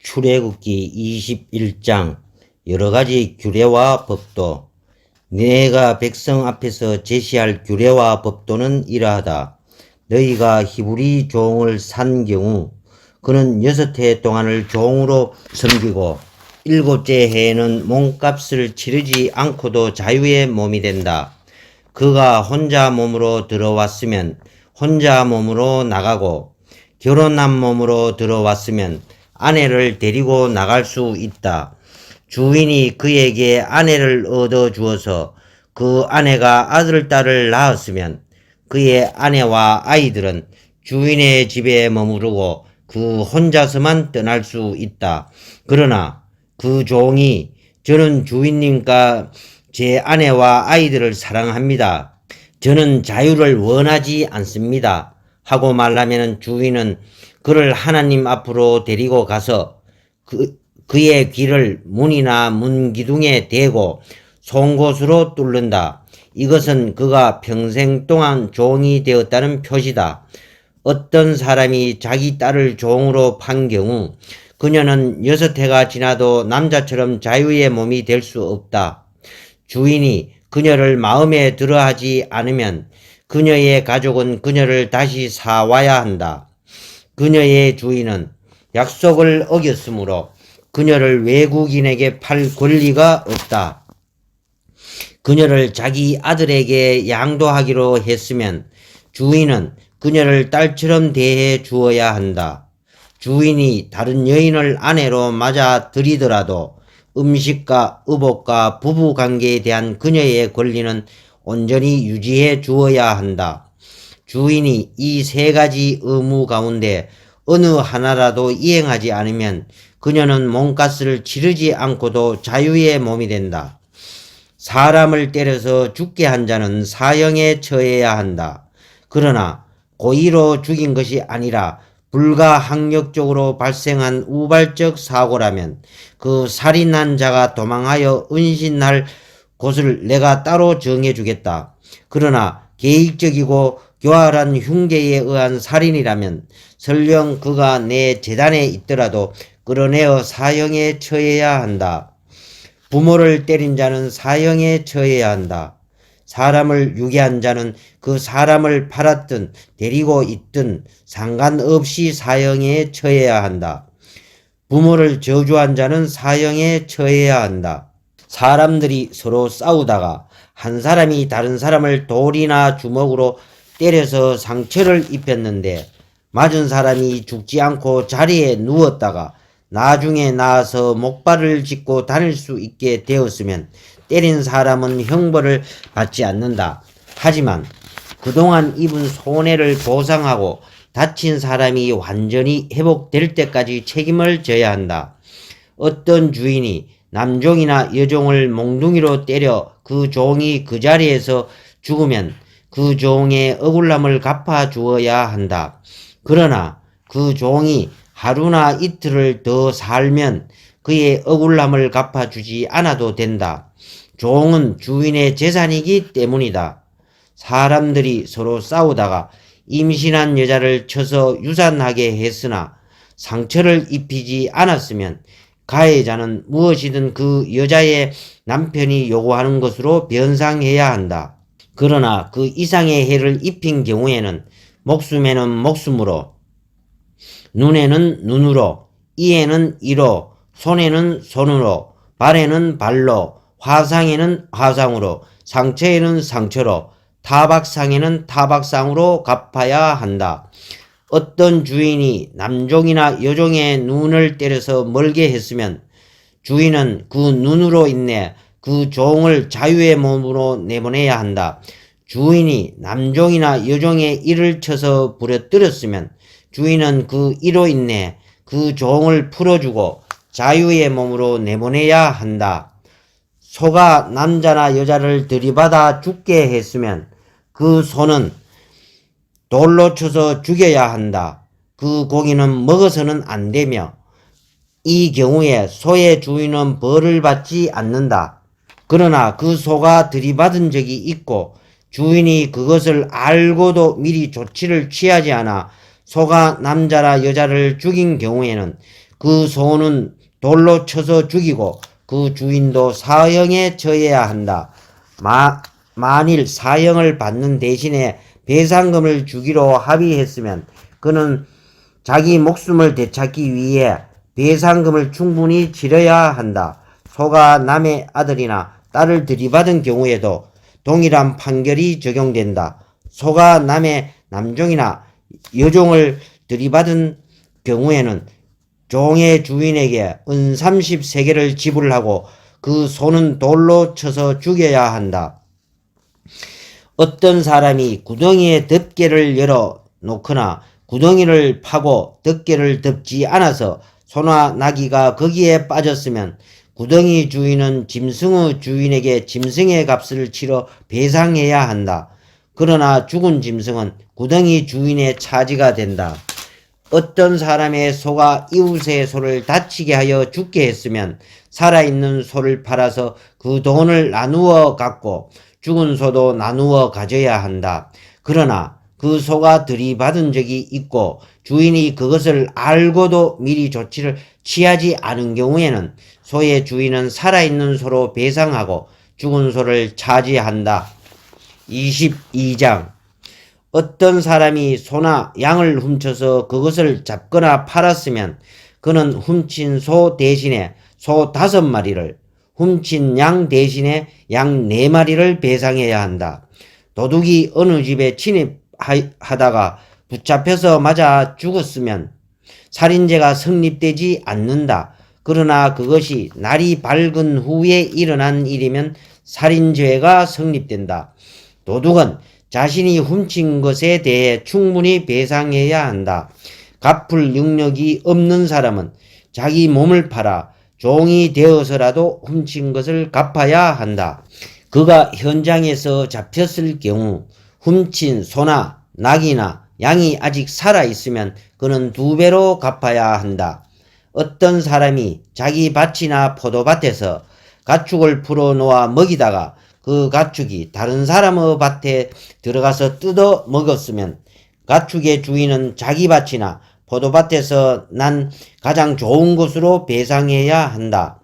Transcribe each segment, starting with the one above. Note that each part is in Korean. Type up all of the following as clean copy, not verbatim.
출애굽기 21장 여러가지 규례와 법도. 내가 백성 앞에서 제시할 규례와 법도는 이러하다. 너희가 히브리 종을 산 경우 그는 6해 동안을 종으로 섬기고 7째 해에는 몸값을 치르지 않고도 자유의 몸이 된다. 그가 혼자 몸으로 들어왔으면 혼자 몸으로 나가고 결혼한 몸으로 들어왔으면 아내를 데리고 나갈 수 있다. 주인이 그에게 아내를 얻어 주어서 그 아내가 아들, 딸을 낳았으면 그의 아내와 아이들은 주인의 집에 머무르고 그 혼자서만 떠날 수 있다. 그러나 그 종이 저는 주인님과 제 아내와 아이들을 사랑합니다. 저는 자유를 원하지 않습니다. 하고 말하면 주인은 그를 하나님 앞으로 데리고 가서 그의 귀를 문이나 문 기둥에 대고 송곳으로 뚫는다. 이것은 그가 평생 동안 종이 되었다는 표시다. 어떤 사람이 자기 딸을 종으로 판 경우 그녀는 6해가 지나도 남자처럼 자유의 몸이 될 수 없다. 주인이 그녀를 마음에 들어하지 않으면 그녀의 가족은 그녀를 다시 사와야 한다. 그녀의 주인은 약속을 어겼으므로 그녀를 외국인에게 팔 권리가 없다. 그녀를 자기 아들에게 양도하기로 했으면 주인은 그녀를 딸처럼 대해 주어야 한다. 주인이 다른 여인을 아내로 맞아 들이더라도 음식과 의복과 부부관계에 대한 그녀의 권리는 온전히 유지해 주어야 한다. 주인이 이 3가지 의무 가운데 어느 하나라도 이행하지 않으면 그녀는 몸값을 치르지 않고도 자유의 몸이 된다. 사람을 때려서 죽게 한 자는 사형에 처해야 한다. 그러나 고의로 죽인 것이 아니라 불가항력적으로 발생한 우발적 사고라면 그 살인한 자가 도망하여 은신할 곳을 내가 따로 정해주겠다. 그러나 계획적이고 교활한 흉계에 의한 살인이라면 설령 그가 내 재단에 있더라도 끌어내어 사형에 처해야 한다. 부모를 때린 자는 사형에 처해야 한다. 사람을 유괴한 자는 그 사람을 팔았든 데리고 있든 상관없이 사형에 처해야 한다. 부모를 저주한 자는 사형에 처해야 한다. 사람들이 서로 싸우다가 한 사람이 다른 사람을 돌이나 주먹으로 때려서 상처를 입혔는데 맞은 사람이 죽지 않고 자리에 누웠다가 나중에 나아서 목발을 짚고 다닐 수 있게 되었으면 때린 사람은 형벌을 받지 않는다. 하지만 그동안 입은 손해를 보상하고 다친 사람이 완전히 회복될 때까지 책임을 져야 한다. 어떤 주인이 남종이나 여종을 몽둥이로 때려 그 종이 그 자리에서 죽으면 그 종의 억울함을 갚아 주어야 한다. 그러나 그 종이 하루나 이틀을 더 살면 그의 억울함을 갚아주지 않아도 된다. 종은 주인의 재산이기 때문이다. 사람들이 서로 싸우다가 임신한 여자를 쳐서 유산하게 했으나 상처를 입히지 않았으면 가해자는 무엇이든 그 여자의 남편이 요구하는 것으로 변상해야 한다. 그러나 그 이상의 해를 입힌 경우에는 목숨에는 목숨으로, 눈에는 눈으로, 이에는 이로, 손에는 손으로, 발에는 발로, 화상에는 화상으로, 상처에는 상처로, 타박상에는 타박상으로 갚아야 한다. 어떤 주인이 남종이나 여종의 눈을 때려서 멀게 했으면 주인은 그 눈으로 인해 그 종을 자유의 몸으로 내보내야 한다. 주인이 남종이나 여종의 이를 쳐서 부러뜨렸으면 주인은 그 이로 인해 그 종을 풀어주고 자유의 몸으로 내보내야 한다. 소가 남자나 여자를 들이받아 죽게 했으면 그 소는 돌로 쳐서 죽여야 한다. 그 고기는 먹어서는 안 되며 이 경우에 소의 주인은 벌을 받지 않는다. 그러나 그 소가 들이받은 적이 있고 주인이 그것을 알고도 미리 조치를 취하지 않아 소가 남자나 여자를 죽인 경우에는 그 소는 돌로 쳐서 죽이고 그 주인도 사형에 처해야 한다. 만일 사형을 받는 대신에 배상금을 주기로 합의했으면 그는 자기 목숨을 되찾기 위해 배상금을 충분히 치러야 한다. 소가 남의 아들이나 딸을 들이받은 경우에도 동일한 판결이 적용된다. 소가 남의 남종이나 여종을 들이받은 경우에는 종의 주인에게 은 30세겔을 지불하고 그 소는 돌로 쳐서 죽여야 한다. 어떤 사람이 구덩이에 덮개를 열어 놓거나 구덩이를 파고 덮개를 덮지 않아서 소나 나귀가 거기에 빠졌으면 구덩이 주인은 짐승의 주인에게 짐승의 값을 치러 배상해야 한다. 그러나 죽은 짐승은 구덩이 주인의 차지가 된다. 어떤 사람의 소가 이웃의 소를 다치게 하여 죽게 했으면 살아있는 소를 팔아서 그 돈을 나누어 갖고 죽은 소도 나누어 가져야 한다. 그러나 그 소가 들이받은 적이 있고 주인이 그것을 알고도 미리 조치를 취하지 않은 경우에는 소의 주인은 살아있는 소로 배상하고 죽은 소를 차지한다. 22장 어떤 사람이 소나 양을 훔쳐서 그것을 잡거나 팔았으면 그는 훔친 소 대신에 소 5마리를, 훔친 양 대신에 양 4마리를 배상해야 한다. 도둑이 어느 집에 침입하다가 붙잡혀서 맞아 죽었으면 살인죄가 성립되지 않는다. 그러나 그것이 날이 밝은 후에 일어난 일이면 살인죄가 성립된다. 도둑은 자신이 훔친 것에 대해 충분히 배상해야 한다. 갚을 능력이 없는 사람은 자기 몸을 팔아 종이 되어서라도 훔친 것을 갚아야 한다. 그가 현장에서 잡혔을 경우 훔친 소나 낙이나 양이 아직 살아있으면 그는 2배로 갚아야 한다. 어떤 사람이 자기 밭이나 포도밭에서 가축을 풀어놓아 먹이다가 그 가축이 다른 사람의 밭에 들어가서 뜯어 먹었으면 가축의 주인은 자기 밭이나 포도밭에서 난 가장 좋은 것으로 배상해야 한다.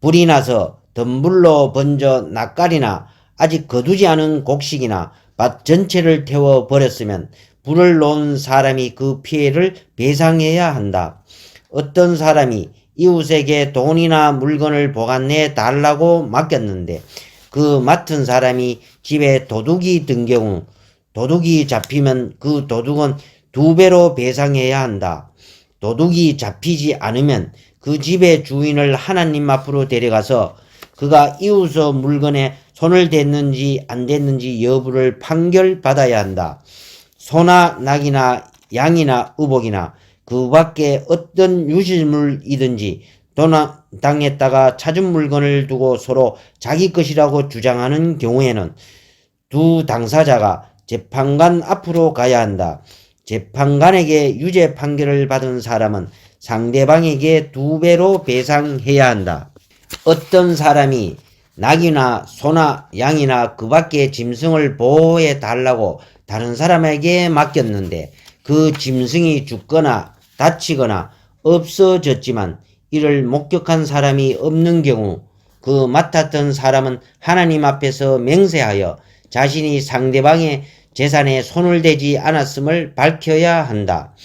불이 나서 덤불로 번져 낯가리나 아직 거두지 않은 곡식이나 밭 전체를 태워버렸으면 불을 놓은 사람이 그 피해를 배상해야 한다. 어떤 사람이 이웃에게 돈이나 물건을 보관해 달라고 맡겼는데 그 맡은 사람이 집에 도둑이 든 경우 도둑이 잡히면 그 도둑은 2배로 배상해야 한다. 도둑이 잡히지 않으면 그 집의 주인을 하나님 앞으로 데려가서 그가 이웃의 물건에 손을 댔는지 안 댔는지 여부를 판결받아야 한다. 소나 낙이나 양이나 의복이나 그 밖에 어떤 유실물이든지 도난당했다가 찾은 물건을 두고 서로 자기 것이라고 주장하는 경우에는 두 당사자가 재판관 앞으로 가야 한다. 재판관에게 유죄 판결을 받은 사람은 상대방에게 2배로 배상해야 한다. 어떤 사람이 낙이나 소나 양이나 그 밖의 짐승을 보호해 달라고 다른 사람에게 맡겼는데 그 짐승이 죽거나 다치거나 없어졌지만 이를 목격한 사람이 없는 경우 그 맡았던 사람은 하나님 앞에서 맹세하여 자신이 상대방의 재산에 손을 대지 않았음을 밝혀야 한다.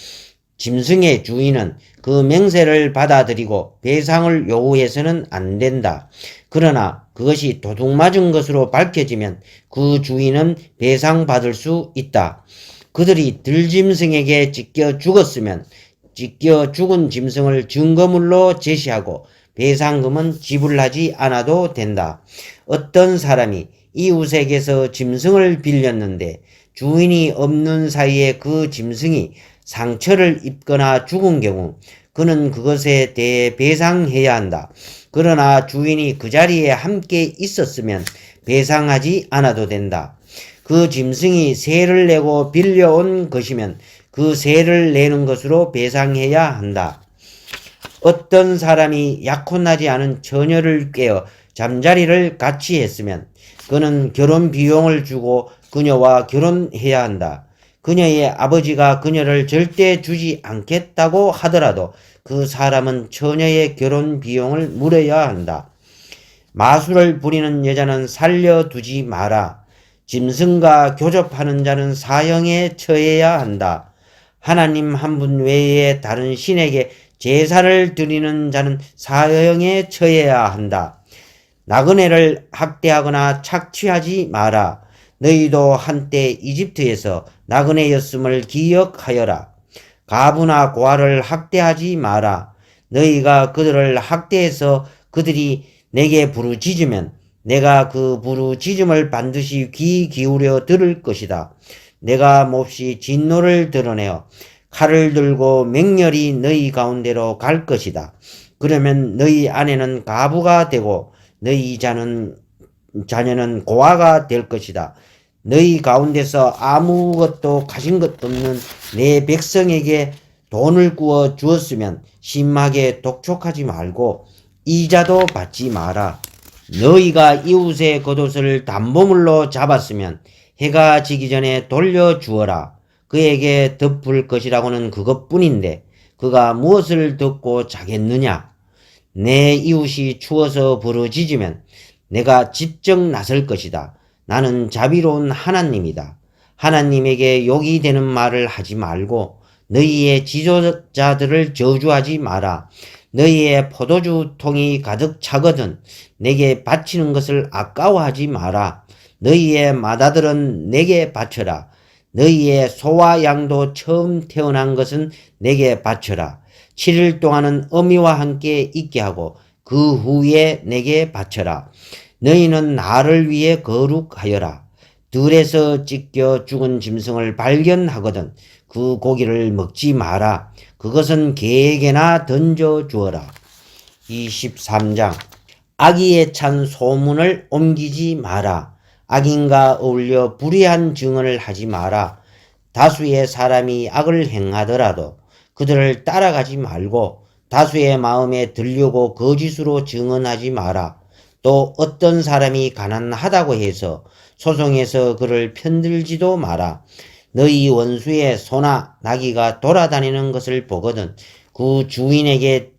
짐승의 주인은 그 맹세를 받아들이고 배상을 요구해서는 안 된다. 그러나 그것이 도둑 맞은 것으로 밝혀지면 그 주인은 배상받을 수 있다. 그들이 들짐승에게 찢겨 죽었으면 찢겨 죽은 짐승을 증거물로 제시하고 배상금은 지불하지 않아도 된다. 어떤 사람이 이웃에게서 짐승을 빌렸는데 주인이 없는 사이에 그 짐승이 상처를 입거나 죽은 경우 그는 그것에 대해 배상해야 한다. 그러나 주인이 그 자리에 함께 있었으면 배상하지 않아도 된다. 그 짐승이 세를 내고 빌려온 것이면 그 세를 내는 것으로 배상해야 한다. 어떤 사람이 약혼하지 않은 처녀를 깨어 잠자리를 같이 했으면 그는 결혼 비용을 주고 그녀와 결혼해야 한다. 그녀의 아버지가 그녀를 절대 주지 않겠다고 하더라도 그 사람은 처녀의 결혼 비용을 물어야 한다. 마술을 부리는 여자는 살려두지 마라. 짐승과 교접하는 자는 사형에 처해야 한다. 하나님 한 분 외에 다른 신에게 제사를 드리는 자는 사형에 처해야 한다. 나그네를 학대하거나 착취하지 마라. 너희도 한때 이집트에서 나그네였음을 기억하여라. 가부나 고아를 학대하지 마라. 너희가 그들을 학대해서 그들이 내게 부르짖으면 내가 그 부르짖음을 반드시 귀 기울여 들을 것이다. 내가 몹시 진노를 드러내어 칼을 들고 맹렬히 너희 가운데로 갈 것이다. 그러면 너희 아내는 가부가 되고 너희 자녀는 고아가 될 것이다. 너희 가운데서 아무것도 가진 것도 없는 내 백성에게 돈을 구워 주었으면 심하게 독촉하지 말고 이자도 받지 마라. 너희가 이웃의 겉옷을 담보물로 잡았으면 해가 지기 전에 돌려주어라. 그에게 덮을 것이라고는 그것뿐인데 그가 무엇을 덮고 자겠느냐? 내 이웃이 추워서 부르짖으면 내가 직접 나설 것이다. 나는 자비로운 하나님이다. 하나님에게 욕이 되는 말을 하지 말고 너희의 지도자들을 저주하지 마라. 너희의 포도주 통이 가득 차거든 내게 바치는 것을 아까워하지 마라. 너희의 맏아들은 내게 바쳐라. 너희의 소와 양도 처음 태어난 것은 내게 바쳐라. 7일 동안은 어미와 함께 있게 하고 그 후에 내게 바쳐라. 너희는 나를 위해 거룩하여라. 들에서 찢겨 죽은 짐승을 발견하거든 그 고기를 먹지 마라. 그것은 개에게나 던져 주어라. 23장 악의에 찬 소문을 옮기지 마라. 악인과 어울려 불의한 증언을 하지 마라. 다수의 사람이 악을 행하더라도 그들을 따라가지 말고 다수의 마음에 들려고 거짓으로 증언하지 마라. 또 어떤 사람이 가난하다고 해서 소송에서 그를 편들지도 마라. 너희 원수의 소나 나귀가 돌아다니는 것을 보거든 그 주인에게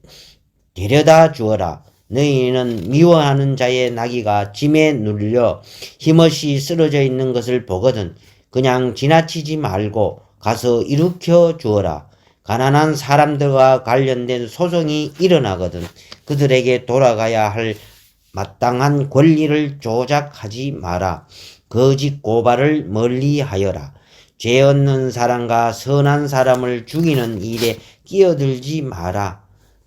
데려다 주어라. 너희는 미워하는 자의 나귀가 짐에 눌려 힘없이 쓰러져 있는 것을 보거든 그냥 지나치지 말고 가서 일으켜 주어라. 가난한 사람들과 관련된 소송이 일어나거든 그들에게 돌아가야 할 마땅한 권리를 조작하지 마라. 거짓 고발을 멀리하여라. 죄 없는 사람과 선한 사람을 죽이는 일에 끼어들지 마라.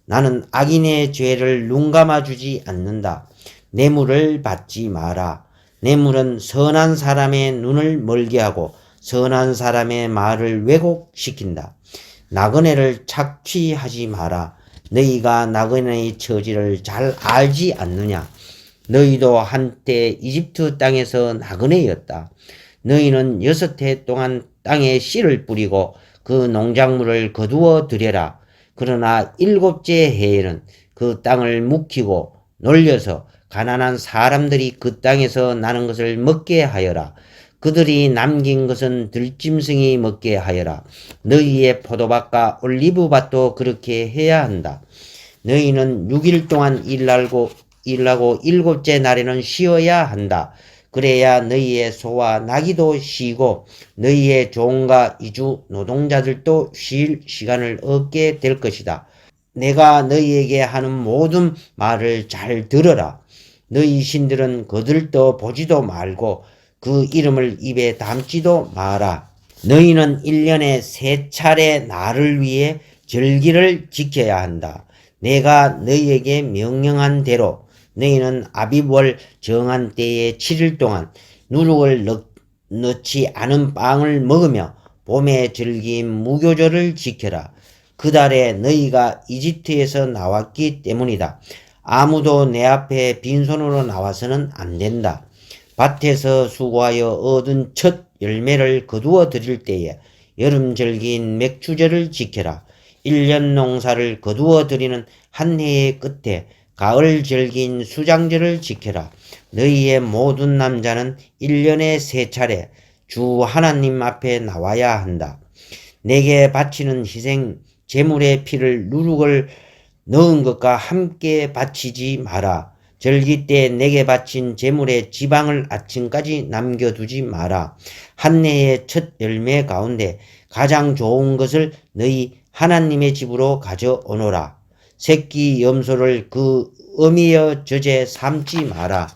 나는 악인의 죄를 눈감아주지 않는다. 뇌물을 받지 마라. 뇌물은 선한 사람의 눈을 멀게 하고 선한 사람의 말을 왜곡시킨다. 나그네를 착취하지 마라. 너희가 나그네의 처지를 잘 알지 않느냐? 너희도 한때 이집트 땅에서 나그네였다. 너희는 6해 동안 땅에 씨를 뿌리고 그 농작물을 거두어 들여라. 그러나 7째 해에는 그 땅을 묵히고 놀려서 가난한 사람들이 그 땅에서 나는 것을 먹게 하여라. 그들이 남긴 것은 들짐승이 먹게 하여라. 너희의 포도밭과 올리브밭도 그렇게 해야 한다. 너희는 6일 동안 일하고 7째 날에는 쉬어야 한다. 그래야 너희의 소와 나귀도 쉬고 너희의 종과 이주 노동자들도 쉴 시간을 얻게 될 것이다. 내가 너희에게 하는 모든 말을 잘 들어라. 너희 신들은 거들떠 보지도 말고 그 이름을 입에 담지도 마라. 너희는 1년에 3차례 나를 위해 절기를 지켜야 한다. 내가 너희에게 명령한 대로 너희는 아비월 정한 때에 7일 동안 누룩을 넣지 않은 빵을 먹으며 봄의 절기인 무교절을 지켜라. 그 달에 너희가 이집트에서 나왔기 때문이다. 아무도 내 앞에 빈손으로 나와서는 안 된다. 밭에서 수고하여 얻은 첫 열매를 거두어 드릴 때에 여름절기인 맥추절을 지켜라. 1년 농사를 거두어 드리는 한 해의 끝에 가을절기인 수장절을 지켜라. 너희의 모든 남자는 1년에 3차례 주 하나님 앞에 나와야 한다. 내게 바치는 희생 제물의 피를 누룩을 넣은 것과 함께 바치지 마라. 절기 때 내게 바친 제물의 지방을 아침까지 남겨두지 마라. 한 해의 첫 열매 가운데 가장 좋은 것을 너희 하나님의 집으로 가져오너라. 새끼 염소를 그 어미여 젖에 삼지 마라.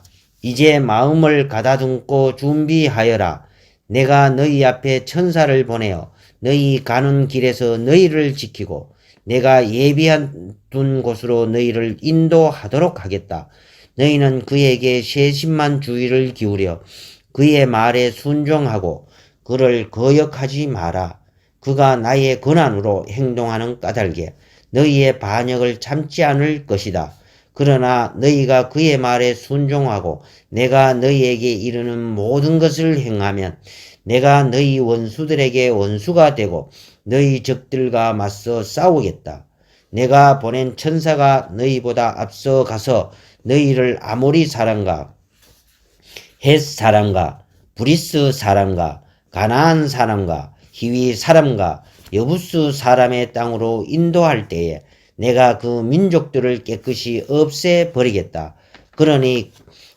이제 마음을 가다듬고 준비하여라. 내가 너희 앞에 천사를 보내어 너희 가는 길에서 너희를 지키고 내가 예비한 둔 곳으로 너희를 인도하도록 하겠다. 너희는 그에게 세심만 주의를 기울여 그의 말에 순종하고 그를 거역하지 마라. 그가 나의 권한으로 행동하는 까닭에 너희의 반역을 참지 않을 것이다. 그러나 너희가 그의 말에 순종하고 내가 너희에게 이르는 모든 것을 행하면 내가 너희 원수들에게 원수가 되고 너희 적들과 맞서 싸우겠다. 내가 보낸 천사가 너희보다 앞서 가서 너희를 아모리 사람과 헷 사람과 브리스 사람과 가나안 사람과 히위 사람과 여부스 사람의 땅으로 인도할 때에 내가 그 민족들을 깨끗이 없애버리겠다. 그러니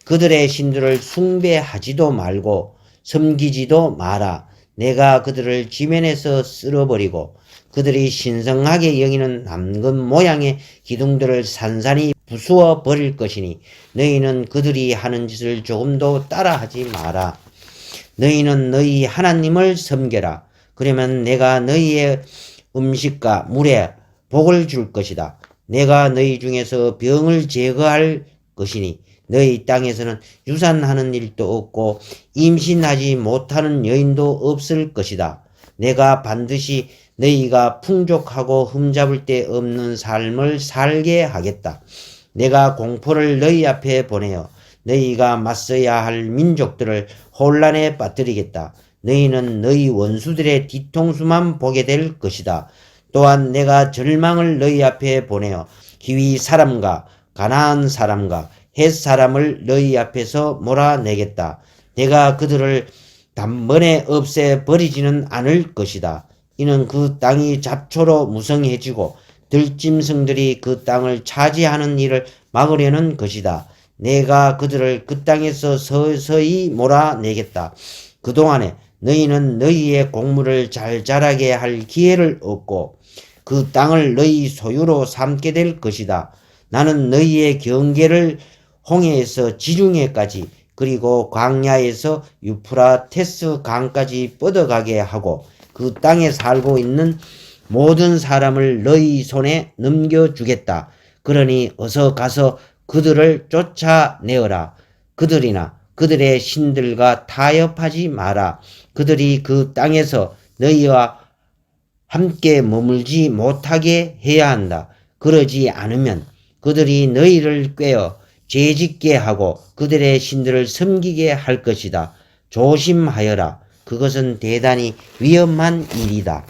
그들의 신들을 숭배하지도 말고 섬기지도 마라. 내가 그들을 지면에서 쓸어버리고 그들이 신성하게 여기는 남근 모양의 기둥들을 산산히 부수어 버릴 것이니 너희는 그들이 하는 짓을 조금도 따라하지 마라. 너희는 너희 하나님을 섬겨라. 그러면 내가 너희의 음식과 물에 복을 줄 것이다. 내가 너희 중에서 병을 제거할 것이니 너희 땅에서는 유산하는 일도 없고 임신하지 못하는 여인도 없을 것이다. 내가 반드시 너희가 풍족하고 흠잡을 데 없는 삶을 살게 하겠다. 내가 공포를 너희 앞에 보내어 너희가 맞서야 할 민족들을 혼란에 빠뜨리겠다. 너희는 너희 원수들의 뒤통수만 보게 될 것이다. 또한 내가 절망을 너희 앞에 보내어 히위 사람과 가나안 사람과 헷 사람을 너희 앞에서 몰아내겠다. 내가 그들을 단번에 없애버리지는 않을 것이다. 이는 그 땅이 잡초로 무성해지고 들짐승들이 그 땅을 차지하는 일을 막으려는 것이다. 내가 그들을 그 땅에서 서서히 몰아내겠다. 그동안에 너희는 너희의 곡물을 잘 자라게 할 기회를 얻고 그 땅을 너희 소유로 삼게 될 것이다. 나는 너희의 경계를 홍해에서 지중해까지 그리고 광야에서 유프라테스 강까지 뻗어가게 하고 그 땅에 살고 있는 모든 사람을 너희 손에 넘겨주겠다. 그러니 어서 가서 그들을 쫓아내어라. 그들이나 그들의 신들과 타협하지 마라. 그들이 그 땅에서 너희와 함께 머물지 못하게 해야 한다. 그러지 않으면 그들이 너희를 꾀어 죄짓게 하고 그들의 신들을 섬기게 할 것이다. 조심하여라. 그것은 대단히 위험한 일이다.